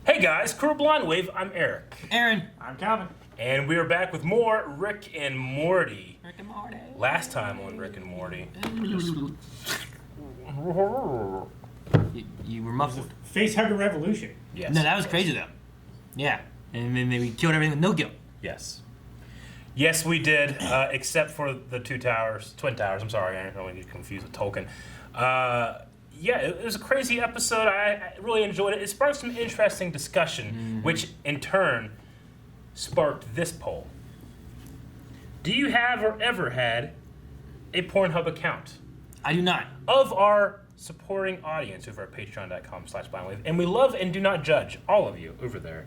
Hey guys, Crew of Blind Wave, I'm Eric. Aaron. I'm Calvin. And we are back with more Rick and Morty. Rick and Morty. Last time on Rick and Morty. You were muffled. Facehugger revolution. Yes. No, that was crazy though. Yeah. And then we killed everything with no guilt. Yes. Yes, we did, except for the Twin Towers. I'm sorry, I don't want to get confused with Tolkien. Yeah, it was a crazy episode. I really enjoyed it. It sparked some interesting discussion, which in turn sparked this poll. Do you have or ever had a Pornhub account? I do not. Of our supporting audience over at patreon.com/blindwave, and we love and do not judge all of you over there.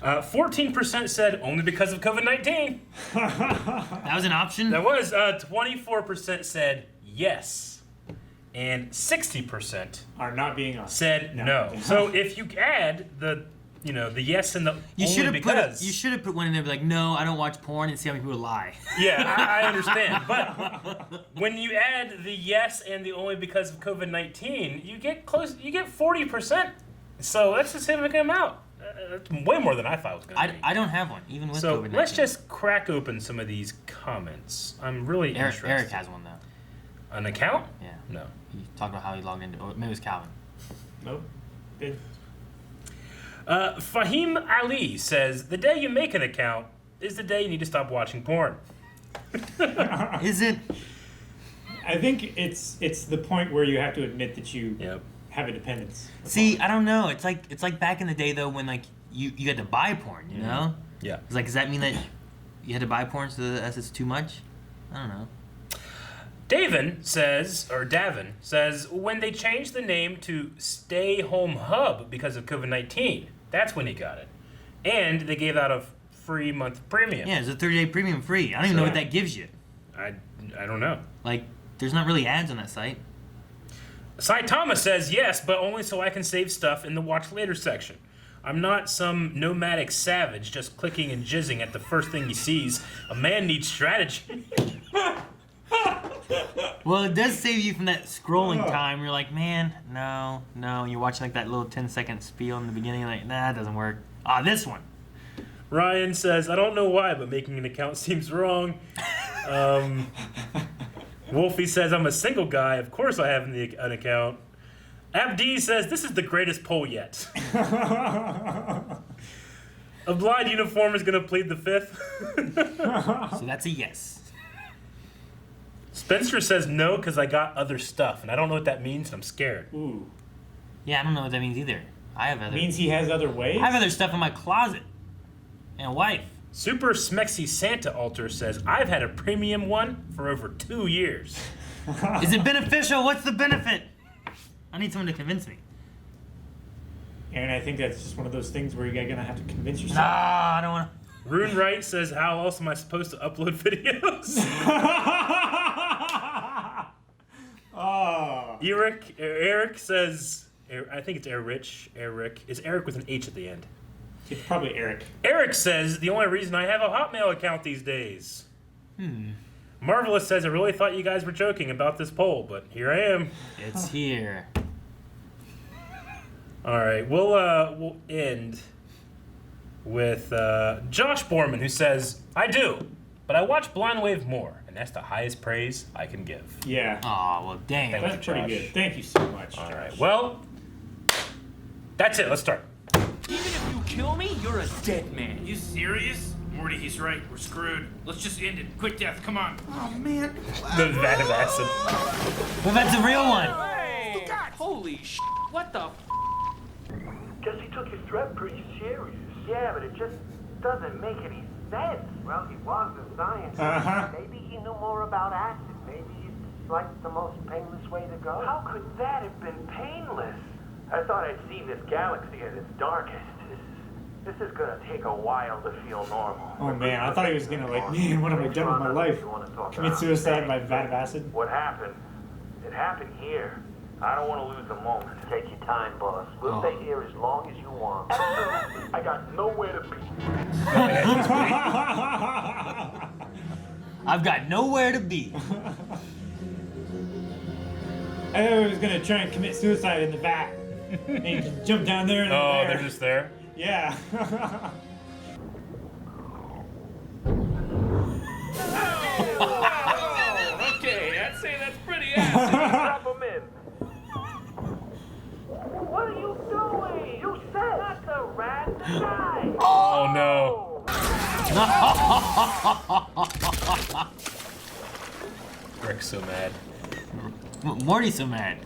14% said only because of COVID-19. That was an option? That was. 24% said yes. And 60% Are not being on. said no. So if you add the yes and the You only because. You should have put one in there like, no, I don't watch porn, and see how many people lie. Yeah, I understand. But when you add the yes and the only because of COVID-19, you get 40%. So that's a significant amount. That's way more than I thought it was going to be. I don't have one, even with So COVID-19. let's just crack open some of these comments. I'm really interested. Eric has one, though. An account? Yeah. No. He talked about how he logged into. Or maybe it was Calvin. Nope. Fahim Ali says, the day you make an account is the day you need to stop watching porn. Is it? I think it's the point where you have to admit that you Yep. have a dependence. See, I don't know. It's like back in the day, though, when like you had to buy porn, you know? Yeah. It's like, does that mean that you had to buy porn so that it's too much? I don't know. Davin says, when they changed the name to Stay Home Hub because of COVID-19, that's when he got it. And they gave out a free month premium. Yeah, it's a 30-day premium free. I don't even know what that gives you. I don't know. Like, there's not really ads on that site. Cy Thomas says, yes, but only so I can save stuff in the watch later section. I'm not some nomadic savage just clicking and jizzing at the first thing he sees. A man needs strategy. Well, it does save you from that scrolling time. You're like, man, no. You're watching like that little 10-second spiel in the beginning. You're like, nah, that doesn't work. This one. Ryan says, I don't know why, but making an account seems wrong. Wolfie says, I'm a single guy. Of course I have an account. Abdi says, this is the greatest poll yet. A blind uniform is going to plead the fifth. So that's a yes. Spencer says no because I got other stuff, and I don't know what that means, and I'm scared. Ooh. Yeah, I don't know what that means either. I have other. Means he has other ways? I have other stuff in my closet. And a wife. Super Smexy Santa Altar says, I've had a premium one for over 2 years. Is it beneficial? What's the benefit? I need someone to convince me. And I think that's just one of those things where you're going to have to convince yourself. Nah, I don't want to. Rune Wright says, how else am I supposed to upload videos? Oh. Eric says, I think it's Eric. It's Eric with an H at the end. It's probably Eric. Eric says, the only reason I have a Hotmail account these days. Marvelous says, I really thought you guys were joking about this poll, but here I am. It's here. All right, we'll end with Josh Borman, who says, I do, but I watch Blind Wave more, and that's the highest praise I can give. Yeah. Aw, well, dang it. That's pretty good. Thank you so much. All right, Josh. well, that's it. Let's start. Even if you kill me, you're a dead man. You serious? Morty, he's right. We're screwed. Let's just end it. Quick death, come on. Oh, man. The Vat of Acid. Well, that's a real one. Hey! Holy sh**. What the f***? Guess he took his threat pretty serious. Yeah, but it just doesn't make any sense. Well, he was a scientist. Maybe he knew more about acid. Maybe it's like the most painless way to go. How could that have been painless? I thought I'd seen this galaxy at its darkest. This is gonna take a while to feel normal. Oh man, I thought he was gonna man, what have I done with my life? Commit suicide by Vat of Acid? What happened? It happened here. I don't want to lose a moment. Take your time, boss. We'll stay here as long as you want. I got nowhere to be. I've got nowhere to be. I thought he was gonna try and commit suicide in the vat. And he just jump down there and Oh, they're just there? Yeah. Okay, I'd say that's pretty acid. Drop him in. What are you doing? You said not the rat, the guy. Oh no. Rick's so mad. Morty's so mad.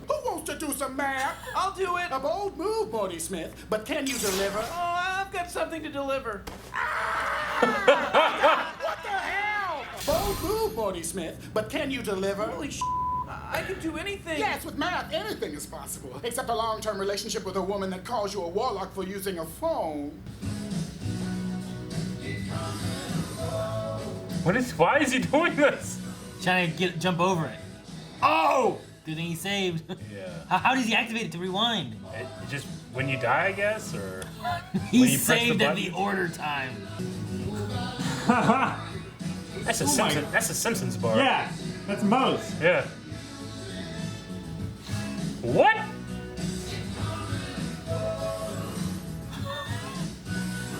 Who wants to do some math? I'll do it. A bold move, Morty Smith, but can you deliver? Oh, I've got something to deliver. What the hell? Bold move, Morty Smith, but can you deliver? Holy sh! I can do anything. Yes, with math, anything is possible, except a long-term relationship with a woman that calls you a warlock for using a phone. Why is he doing this? Trying to jump over it. Oh! Good thing he saved. Yeah. How does he activate it to rewind? It just when you die, I guess, or He when you press the saved at button? the order time. That's a Oh my- Simpsons. That's a Simpsons bar. Yeah, that's Moe's. Yeah. What?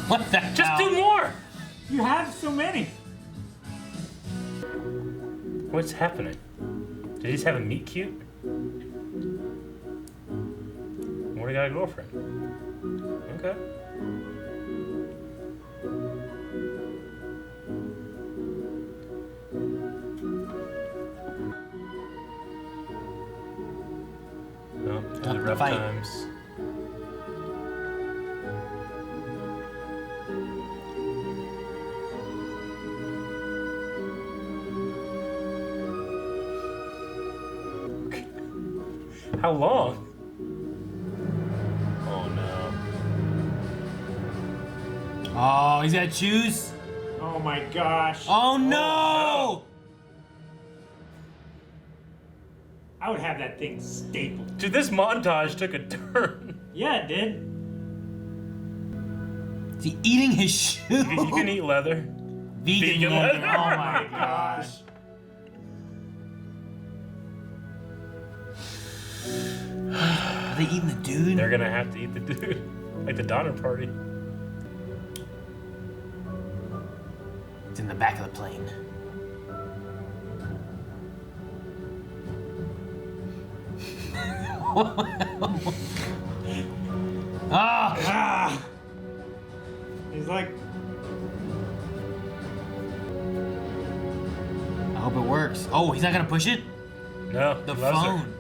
What the Just hell? do more. You have so many. What's happening? Did he just have a meet cute? Morty got a girlfriend. Okay. No, those are rough Fight. times. How long? Oh no. Oh, he's gotta choose. Oh my gosh. Oh no! I would have that thing stapled. Dude, this montage took a turn. Yeah, it did. Is he eating his shoe? You can eat leather. Vegan leather. Oh my Gosh. Are they eating the dude? They're gonna have to eat the dude. Like the Donner Party. It's in the back of the plane. Ah! Ah. He's like, I hope it works. Oh, he's not gonna push it? No, The he loves her. phone.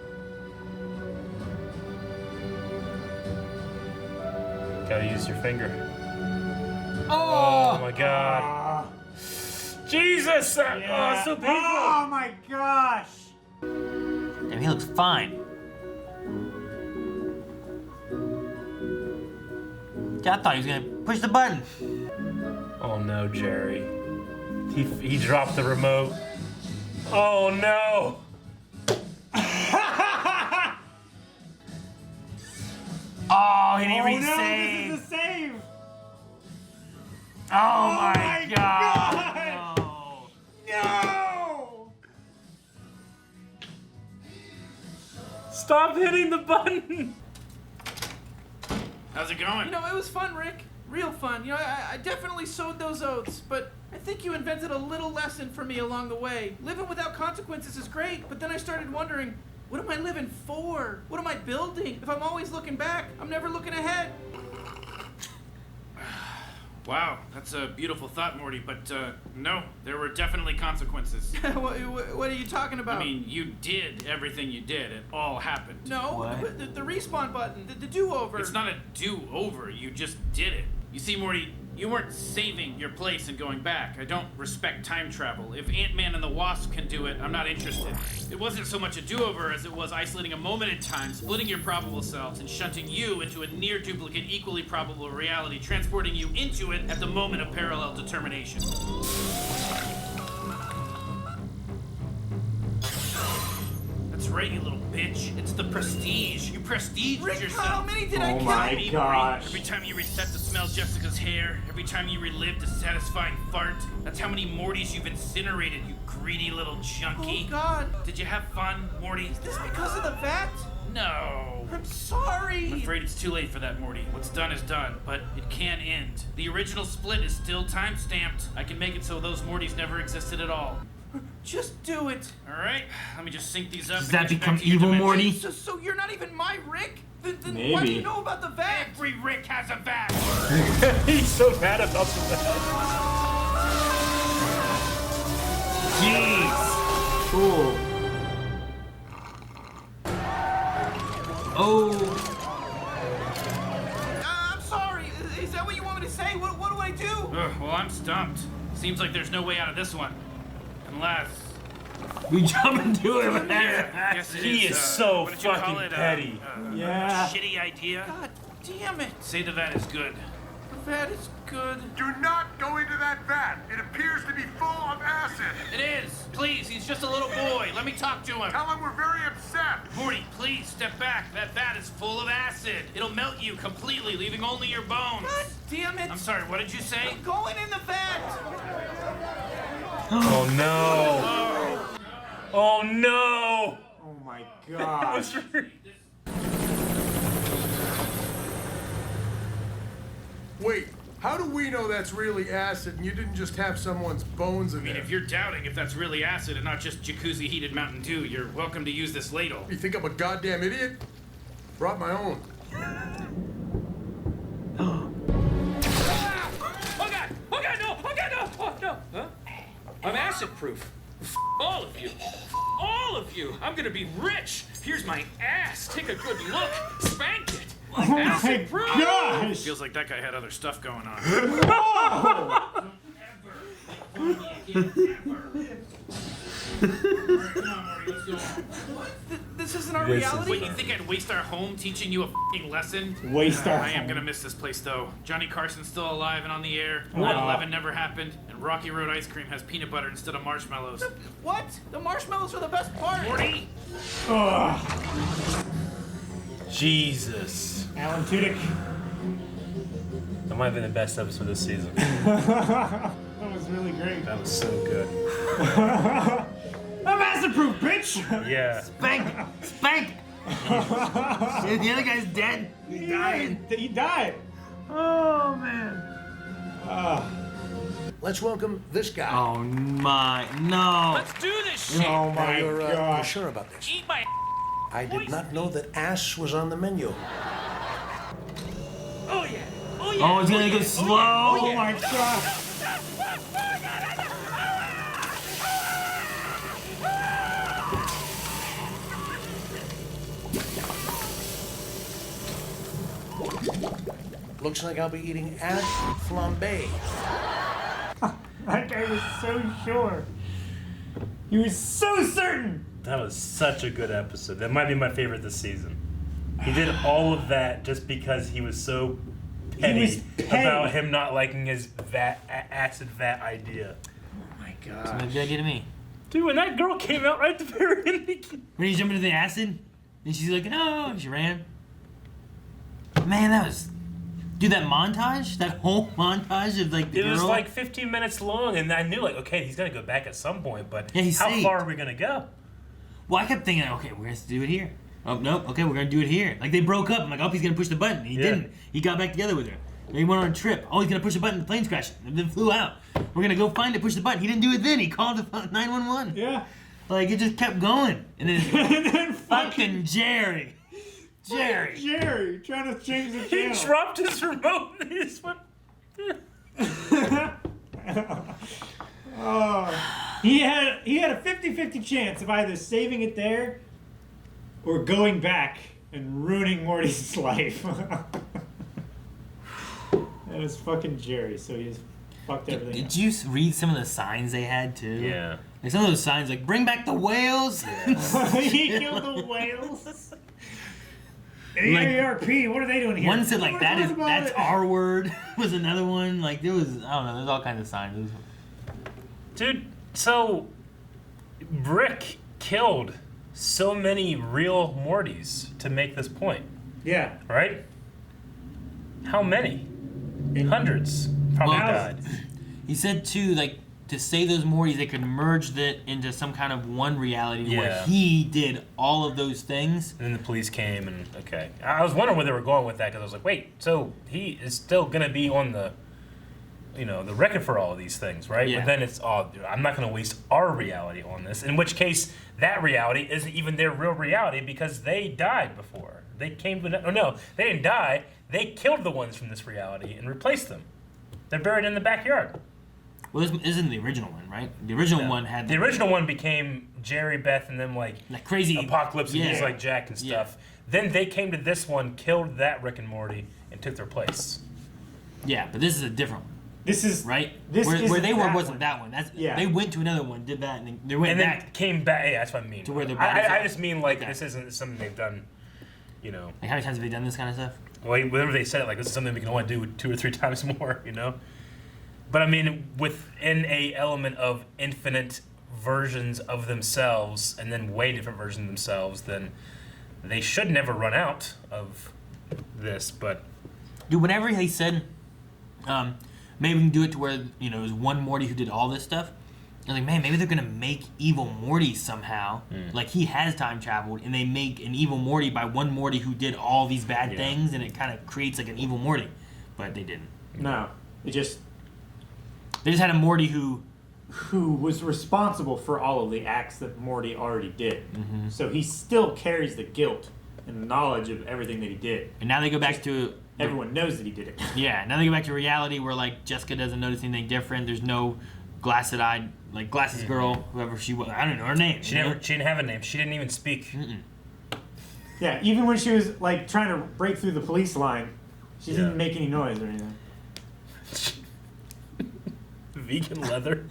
Gotta use your finger. Oh! Oh my god. ah. Jesus! Oh, Yeah. it's so painful. Oh my gosh. Damn, he looks fine. I thought he was gonna push the button. Oh no, Jerry. He dropped the remote. Oh no! Oh, he didn't Oh read no, save. this is a save. Oh my my god. God. No. No. Stop hitting the button! How's it going? You know, it was fun, Rick. Real fun. You know, I definitely sowed those oats, but I think you invented a little lesson for me along the way. Living without consequences is great, but then I started wondering, what am I living for? What am I building? If I'm always looking back, I'm never looking ahead. Wow, that's a beautiful thought, Morty, but no, there were definitely consequences. What are you talking about? I mean, you did everything you did. It all happened. no, What? the respawn button, the do-over. It's not a do-over, you just did it. You see, Morty, you weren't saving your place and going back. I don't respect time travel. If Ant-Man and the Wasp can do it, I'm not interested. It wasn't so much a do-over as it was isolating a moment in time, splitting your probable selves, and shunting you into a near-duplicate, equally probable reality, transporting you into it at the moment of parallel determination. That's right, you little bitch. It's the prestige. You prestige Rick, yourself. how many did I Oh kill? my Every- gosh. Every time you reset to smell Jessica's hair, every time you relive the satisfying fart, that's how many Mortys you've incinerated, you greedy little junkie. Oh, God. Did you have fun, Morty? Is this because of the vat? No. I'm sorry. I'm afraid it's too late for that, Morty. What's done is done, but it can end. The original split is still time-stamped. I can make it so those Mortys never existed at all. Just do it. All right, let me just sync these up. Does and that get you back become to your evil, dimension. Morty? So you're not even my Rick? Then why do Maybe. you know about the vat? Every Rick has a vat. He's so mad about that. Jeez. Cool. Oh. I'm sorry. Is that what you want me to say? What do I do? Ugh, well, I'm stumped. Seems like there's no way out of this one. Unless... We jump into it with Yeah, that. guess it He is, is so what did you call fucking it? petty. Yeah. Shitty idea. God damn it. Say the vat is good. The vat is good. Do not go into that vat. It appears to be full of acid. It is. Please, he's just a little boy. Let me talk to him. Tell him we're very upset. Morty, please step back. That vat is full of acid. It'll melt you completely, leaving only your bones. God damn it. I'm sorry, what did you say? I'm going in the vat. Oh no. Oh no. Oh my gosh. Wait, how do we know that's really acid and you didn't just have someone's bones in I mean, there? if you're doubting if that's really acid and not just jacuzzi heated Mountain Dew, you're welcome to use this ladle. You think I'm a goddamn idiot? Brought my own. Oh God! Oh God, no! Oh God, no! Oh no! Huh? I'm acid proof. All of you. All of you. I'm gonna be rich. Here's my ass. Take a good look. Spank it. Oh my Acid proof. gosh. Feels like that guy had other stuff going on. This isn't our This is- reality. Wait, you think I'd waste our home teaching you a f***ing lesson? Waste our I am home. gonna miss this place though. Johnny Carson's still alive and on the air. Wow. 9/11 never happened, and Rocky Road ice cream has peanut butter instead of marshmallows. What? The marshmallows are the best part. Morty, Ugh. Jesus. Alan Tudyk. That might have been the best episode this season. That was really great. That was so good. I'm acid proof, bitch. Yeah. Spank. Spank. Dude, the other guy's dead. He's dying. He died. Oh man. Let's welcome this guy. Oh my. No. let's do this shit. Oh my you're gosh. sure about this? Eat my I did not know that ass was on the menu. Oh yeah. Oh yeah. Oh, it's gonna go slow. Oh my gosh. Looks like I'll be eating ass flambe. That guy was so sure. He was so certain. That was such a good episode. That might be my favorite this season. He did all of that just because he was so petty, was petty. about him not liking his acid vat idea. Oh my god. Maybe that get me. Dude, when that girl came out right at the very end, When you jump into the acid, and she's like, no, and she ran. Man, that was. Dude, that montage, that whole montage of like the it girl. was like 15 minutes long, and I knew like, okay, he's gonna go back at some point, but Yeah, he's how saved. far are we gonna go? Well, I kept thinking, okay, we're gonna have to do it here. Oh nope, okay, we're gonna do it here. Like they broke up. I'm like, oh, he's gonna push the button. He Yeah. didn't. He got back together with her. They went on a trip. Oh, he's gonna push the button. The plane's crashed. And then flew out. We're gonna go find it. Push the button. He didn't do it then. He called 911. Yeah. Like it just kept going. And then And then fucking Jerry. Jerry trying to change the He channel. dropped his remote and he just went. He had a 50-50 chance of either saving it there or going back and ruining Morty's life. That was fucking Jerry, so he just fucked everything Did you read some of the signs they had too? Yeah. Like some of those signs, like "Bring back the whales." up. He killed the whales. AARP, what are they doing here? One said like What that is about that's it? our word. Was another one. Like there was I don't know. There's all kinds of signs. It was, Dude, so Rick killed so many real Mortys to make this point, Yeah. right? How many? Hundreds probably Well, died. he said too, like to save those Mortys, they could merge that into some kind of one reality where Yeah. he did all of those things. And then the police came, and okay. I was wondering where they were going with that, because I was like, wait, so he is still going to be on the, the record for all of these things, right? Yeah. But then it's, I'm not going to waste our reality on this, in which case that reality isn't even their real reality because they died before. They came to, no, they didn't die. They killed the ones from this reality and replaced them. They're buried in the backyard. Well, this isn't the original one, right? The original one had The original one became Jerry, Beth, and them like crazy Apocalypse, and yeah. he's like Jack and Yeah. stuff. Then they came to this one, killed that Rick and Morty, and took their place. Yeah, but this is a different one. This is right. This where isn't they were that wasn't one. that one. That's Yeah. They went to another one, did that, and they went And then back. came back. Yeah, that's what I mean. To where their bodies I are. just mean like Okay. this isn't something they've done. Like how many times have they done this kind of stuff? Well, whenever they said it, like this is something we can only do 2 or 3 times more. But I mean, within a element of infinite versions of themselves, and then way different versions of themselves, then they should never run out of this. But Dude, whenever he said, maybe we can do it to where it was one Morty who did all this stuff. I was like, man, maybe they're gonna make evil Morty somehow. Like he has time traveled, and they make an evil Morty by one Morty who did all these bad things, and it kind of creates like an evil Morty. But they didn't. No, they just had a Morty who was responsible for all of the acts that Morty already did. Mm-hmm. So he still carries the guilt and the knowledge of everything that he did. And now they go back to everyone knows that he did it. Yeah, now they go back to reality where like Jessica doesn't notice anything different. There's no glassed-eyed glasses girl, whoever she was. I don't know her name. she didn't have a name. She didn't even speak. Yeah, even when she was like trying to break through the police line, she didn't make any noise or anything. Vegan leather.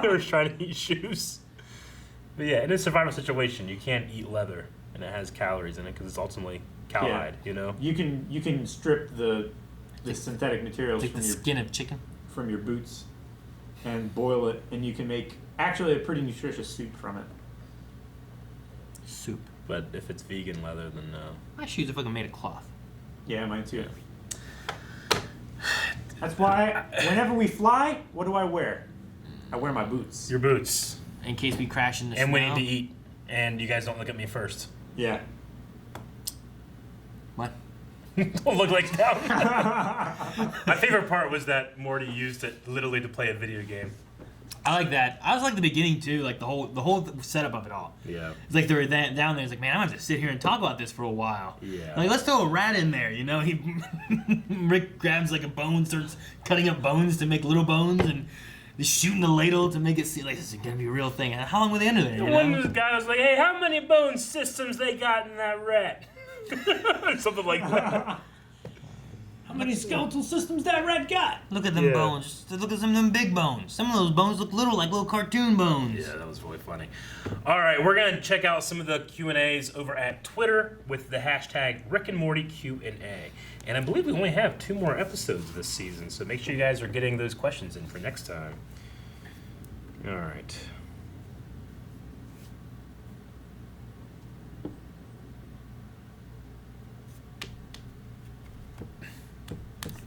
They were trying to eat shoes. But yeah, in a survival situation, you can't eat leather, and it has calories in it because it's ultimately cowhide. You can strip the synthetic materials Take from the your skin of chicken from your boots and boil it, and you can make actually a pretty nutritious soup from it. soup. But if it's vegan leather, then no. My shoes are fucking made of cloth. Yeah, mine too. That's why whenever we fly, what do I wear? I wear my boots. Your boots. In case we crash in the And snow. we need to eat. And you guys don't look at me first. Yeah. What? Don't look like that. My favorite part was that Morty used it literally to play a video game. I like that. I was like the beginning too, like the whole setup of it all. Yeah. It's like they were down there. It's like, man, I'm gonna have to sit here and talk about this for a while. Yeah. Like, let's throw a rat in there. He Rick grabs like a bone, starts cutting up bones to make little bones, and he's shooting the ladle to make it seem like this is gonna be a real thing. And how long were they under there? One guy was like, "Hey, how many bone systems they got in that rat?" Something like that. How many skeletal systems that rat got? Look at them bones. Look at some of them big bones. Some of those bones look like little cartoon bones. Yeah, that was really funny. All right, we're gonna check out some of the Q&As over at Twitter with the hashtag Rick and Morty Q&A. And I believe we only have 2 more episodes this season, so make sure you guys are getting those questions in for next time. All right.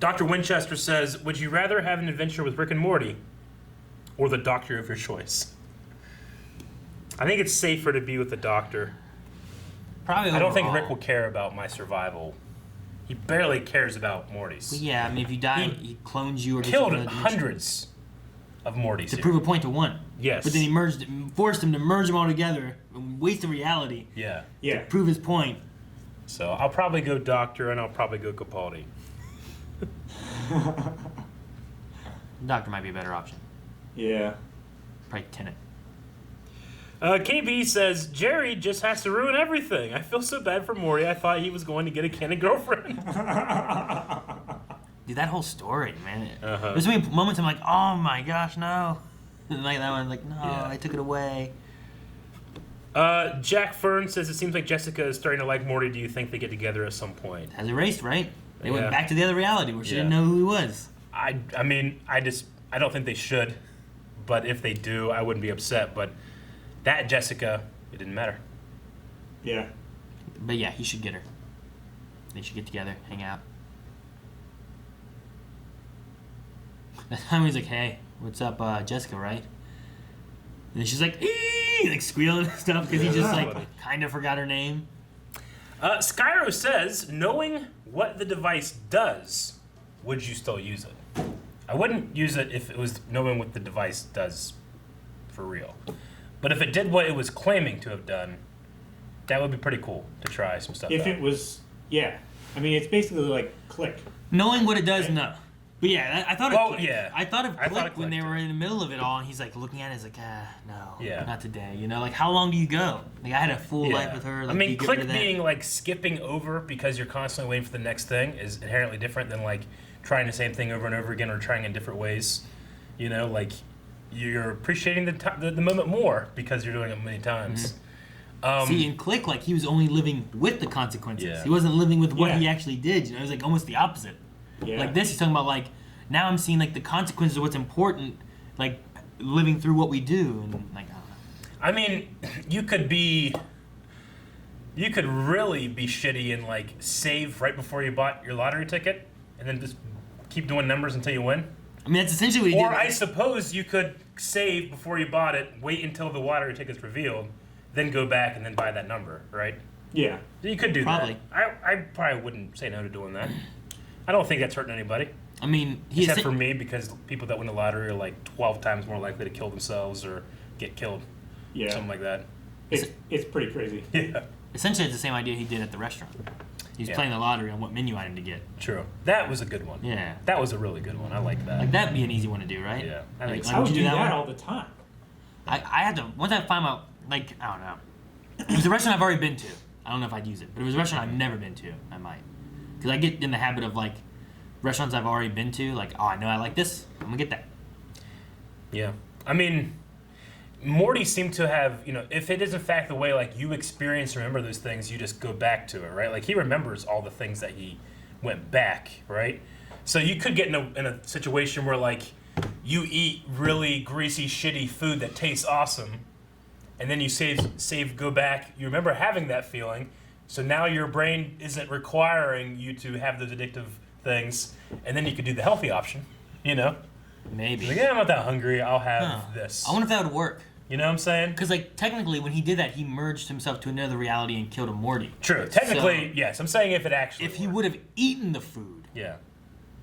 Dr. Winchester says, would you rather have an adventure with Rick and Morty or the doctor of your choice? I think it's safer to be with the doctor. Probably. I don't think overall. Rick will care about my survival. He barely cares about Morty's. Well, yeah, I mean, if you die, he clones you or gets Killed you another hundreds of Mortys to here. prove a point to one. Yes. But then he forced him to merge them all together, wasting reality. Yeah. To prove his point. So I'll probably go doctor, and I'll probably go Capaldi. Doctor might be a better option. Yeah. Probably Tenet. KB says, Jerry just has to ruin everything. I feel so bad for Morty. I thought he was going to get a canon girlfriend. Dude, that whole story, man. There's so many moments I'm like, oh my gosh, no. And like that one, like, no, I took it away. Jack Fern says, it seems like Jessica is starting to like Morty. Do you think they get together at some point? Has erased, right? They went back to the other reality where she didn't know who he was. I mean, I don't think they should. But if they do, I wouldn't be upset. But that Jessica, it didn't matter. Yeah. But yeah, he should get her. They should get together, hang out. That time he's like, hey, what's up, Jessica, right? And then she's like, "Ee!" like squealing and stuff because he just like kind of forgot her name. Skyro says, knowing what the device does, would you still use it? I wouldn't use it if it was knowing what the device does for real. But if it did what it was claiming to have done, that would be pretty cool to try some stuff If out. it was, yeah. I mean, it's basically like Click. Knowing what it does, no. But yeah, I thought Well, of Click. yeah. I thought of I Click thought of when Click, they too. were in the middle of it all, and he's like looking at it, he's like, no, Yeah. not today. You know, like how long do you go? Like I had a full life with her. Like, I do mean, you get rid Click of that? being like skipping over because you're constantly waiting for the next thing is inherently different than like trying the same thing over and over again or trying in different ways. You know, like you're appreciating the moment more because you're doing it many times. See, in Click, like he was only living with the consequences. Yeah. He wasn't living with what Yeah. he actually did. You know, it was like almost the opposite. Yeah. Like this, he's talking about like now I'm seeing like the consequences of what's important, like living through what we do, and like I don't know. I mean, you could really be shitty and like save right before you bought your lottery ticket and then just keep doing numbers until you win. I mean, that's essentially what he Or did. I suppose you could save before you bought it, wait until the lottery ticket's revealed, then go back and then buy that number, right? Yeah. You could do Probably. that. I probably wouldn't say no to doing that. I don't think that's hurting anybody. I mean, he Except for me, because people that win the lottery are like 12 times more likely to kill themselves or get killed. Yeah. Something like that. It's pretty crazy. Yeah. essentially it's the same idea he did at the restaurant. He was Yeah. playing the lottery on what menu item to get. True. That was a good one. Yeah. That was a really good one. I like that. Like that'd be an easy one to do, right? Yeah, I Like, think so. like, I would would you do do that one? all the time. I had to once I find out, like, I don't know. It was a restaurant I've already been to. I don't know if I'd use it, but it was a restaurant I've never been to. I might, because I get in the habit of like restaurants I've already been to. Like, oh, I know I like this. I'm gonna get that. Yeah. I mean, Morty seemed to have, you know, if it is in fact the way like you experience and remember those things, you just go back to it, right? Like he remembers all the things that he went back, right? So you could get in a situation where like you eat really greasy, shitty food that tastes awesome, and then you go back. You remember having that feeling, so now your brain isn't requiring you to have those addictive things, and then you could do the healthy option, you know? Maybe. Like, yeah, I'm not that hungry. I'll have Huh. this. I wonder if that would work. You know what I'm saying? Because like technically, when he did that, he merged himself to another reality and killed a Morty. True. Technically, So, yes. I'm saying if it actually. if he worked. would have eaten the food, Yeah.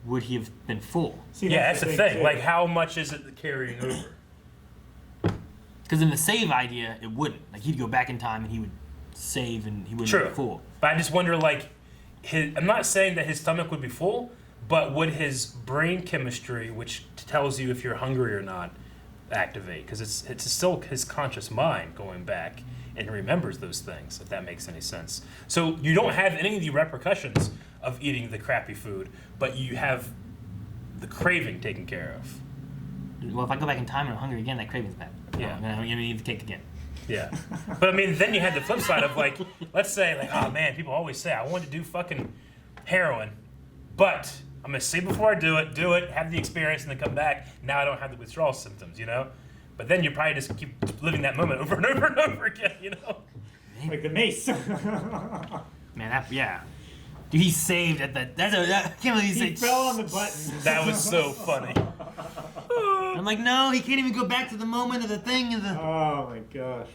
would he have been full? See, Yeah, that's the thing. too. Like, how much is it carrying over? Because in the save idea, it wouldn't. Like he'd go back in time and he would save and he wouldn't True. be full. But I just wonder, like, I'm not saying that his stomach would be full, but would his brain chemistry, which tells you if you're hungry or not, activate? Because it's still his conscious mind going back and remembers those things, if that makes any sense. So you don't have any of the repercussions of eating the crappy food, but you have the craving taken care of. Well, if I go back in time and I'm hungry again, that craving's back. Yeah. I'm gonna eat the cake again. Yeah. But I mean, then you had the flip side of like, let's say like, oh man, people always say, I wanted to do fucking heroin, but I'm going to see before I do it, have the experience, and then come back. Now I don't have the withdrawal symptoms, you know? But then you probably just keep living that moment over and over and over again, you know? Like the mace. Man, yeah. Dude, he saved at that. I can't believe He said. fell on the button. That was so funny. I'm like, no, he can't even go back to the moment of the thing. Of the. Oh my gosh.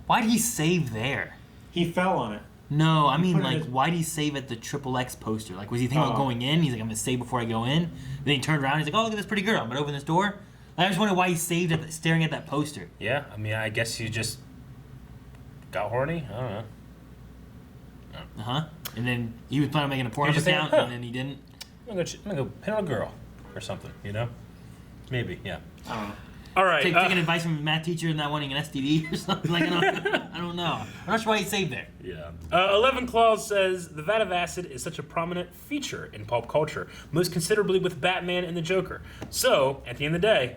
Why did he save there? He fell on it. No, I mean, put it like, in his- why did he save at the XXX poster? Like, was he thinking about Oh. going in? He's like, I'm gonna save before I go in. Then he turned around. He's like, oh, look at this pretty girl. I'm gonna open this door. I just wonder why he saved at staring at that poster. Yeah, I mean, I guess you just got horny. I don't know. Uh huh. And then he was planning on making a porno You're just account, thinking, and then he didn't. I'm gonna go hit on a girl or something, you know? Maybe, yeah. I don't know. All right. Taking advice from a math teacher and not wanting an STD or something. Like, I don't know. I'm not sure why he saved there. Yeah. 11 Claws says, the Vat of Acid is such a prominent feature in pulp culture, most considerably with Batman and the Joker. So, at the end of the day,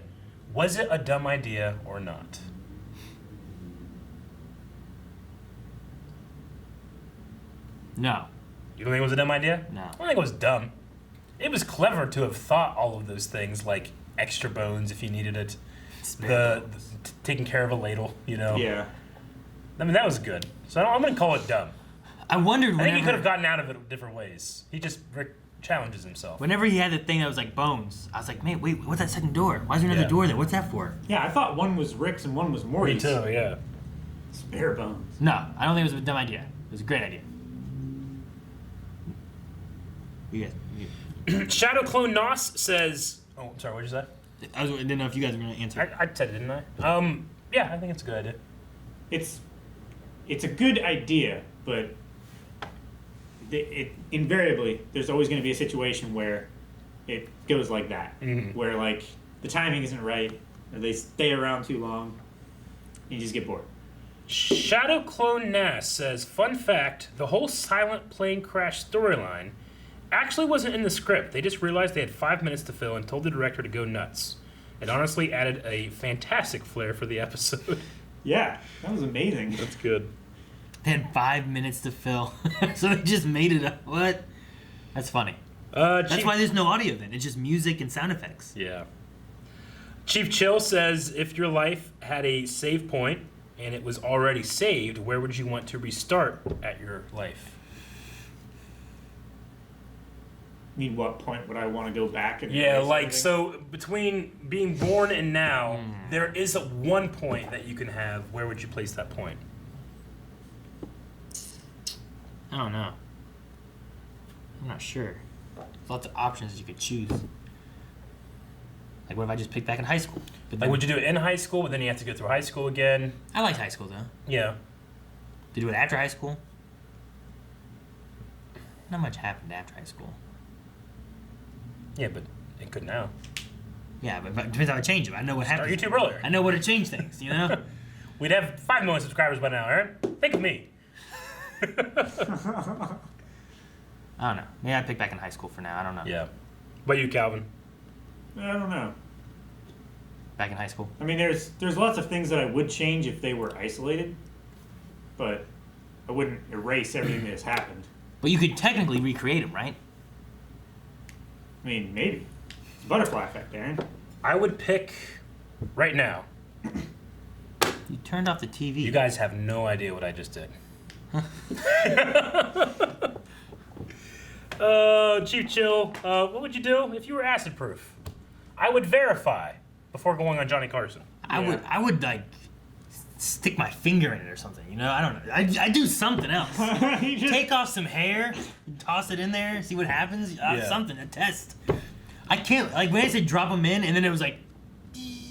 was it a dumb idea or not? No. You don't think it was a dumb idea? No. I don't think it was dumb. It was clever to have thought all of those things, like extra bones if you needed it, taking care of a ladle, you know? Yeah. I mean, that was good. So I'm going to call it dumb. I wondered I think he could whenever, have gotten out of it different ways. Rick challenges himself. whenever he had the thing that was like bones, I was like, man, wait, what's that second door? Why is there another Yeah. door there? What's that for? Yeah, I thought one was Rick's and one was Me Morty's. too, yeah. Spare bones. No, I don't think it was a dumb idea. It was a great idea. You guys. Shadow Clone Nos says... Oh, sorry, what did you say? I didn't know if you guys were going to answer. I said it, didn't I? Yeah, I think it's a good idea. It's a good idea, but invariably there's always going to be a situation where it goes like that, where like the timing isn't right, or they stay around too long, and you just get bored. Shadow Clone Nas says, fun fact, the whole silent plane crash storyline actually wasn't in the script. They just realized they had 5 minutes to fill and told the director to go nuts. It honestly added a fantastic flair for the episode. Yeah, that was amazing. That's good. They had 5 minutes to fill, so they just made it up. What? That's funny. That's why there's no audio then. It's just music and sound effects. Yeah. Chief Chill says, if your life had a save point and it was already saved, where would you want to restart at your life? I mean, what point would I want to go back and Yeah, erase like, everything? so between being born and now, there is a one point that you can have. Where would you place that point? I don't know. I'm not sure. There's lots of options you could choose. Like, what if I just picked back in high school? But Like, then, would you do it in high school, but then you have to go through high school again? I liked high school, though. Yeah. To do it after high school? Not much happened after high school. Yeah, but it could now. Yeah, but it depends how I change it. I know what Start happens. YouTube earlier. I know what to change things, you know? We'd have 5 million subscribers by now, Aaron. Think of me. I don't know. Maybe I'd pick back in high school for now. I don't know. Yeah. What about you, Calvin? I don't know. Back in high school? I mean, there's lots of things that I would change if they were isolated, but I wouldn't erase everything that has happened. But you could technically recreate them, right? I mean, maybe. It's a butterfly effect, Aaron. I would pick right now. You turned off the TV. You guys have no idea what I just did. Chief Chill, what would you do if you were acid proof? I would verify before going on Johnny Carson. I would like stick my finger in it or something, you know? I don't know. I do something else. Take off some hair, toss it in there, see what happens. Something, a test. I can't, like when I said drop them in and then it was like,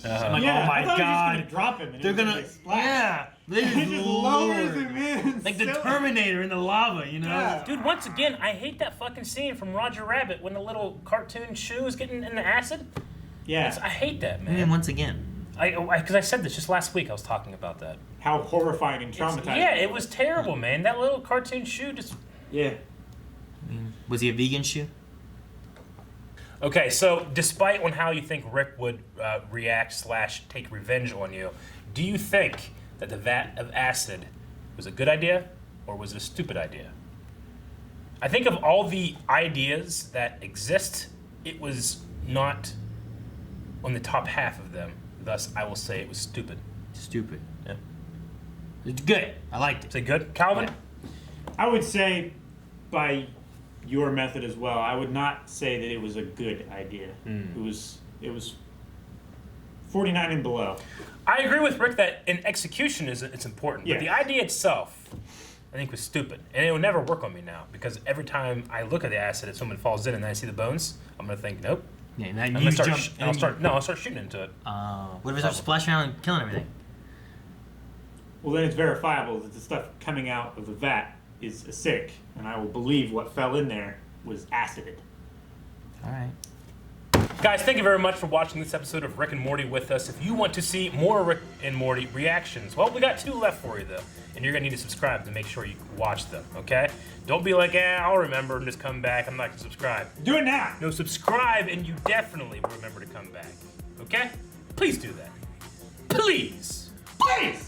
I'm like, Yeah, oh my I thought God. he was just gonna drop him and They're it was gonna, like splash. yeah. They He just lowers Lord. him in. Like the still- Terminator in the lava, you know? Yeah. Dude, once again, I hate that fucking scene from Roger Rabbit when the little cartoon shoe is getting in the acid. Yeah. I hate that, And then man. once again. Because I said this just last week. I was talking about that. How horrifying and traumatizing. Yeah, it was terrible, man. That little cartoon shoe just... Yeah. I mean, was he a vegan shoe? Okay, so despite on how you think Rick would react / take revenge on you, do you think that the Vat of Acid was a good idea or was it a stupid idea? I think of all the ideas that exist, it was not on the top half of them. Thus, I will say it was stupid. Stupid. Yeah. It's good. I liked it. Say good, Calvin? I would say, by your method as well, I would not say that it was a good idea. It was 49 and below. I agree with Rick that in execution it's important, but Yeah. the idea itself, I think, was stupid, and it will never work on me now because every time I look at the acid, if someone falls in and then I see the bones, I'm gonna think, nope. Yeah, and then I'm you gonna jump. start. I'll start shooting into it. What if it starts splashing around and killing everything? Well, then it's verifiable that the stuff coming out of the vat is acidic, and I will believe what fell in there was acided. All right. Guys, thank you very much for watching this episode of Rick and Morty with us. If you want to see more Rick and Morty reactions, well, we got 2 left for you, though. And you're going to need to subscribe to make sure you watch them, okay? Don't be like, I'll remember and just come back. I'm not going to subscribe. Do it now! No, subscribe and you definitely will remember to come back, okay? Please do that. Please. Please!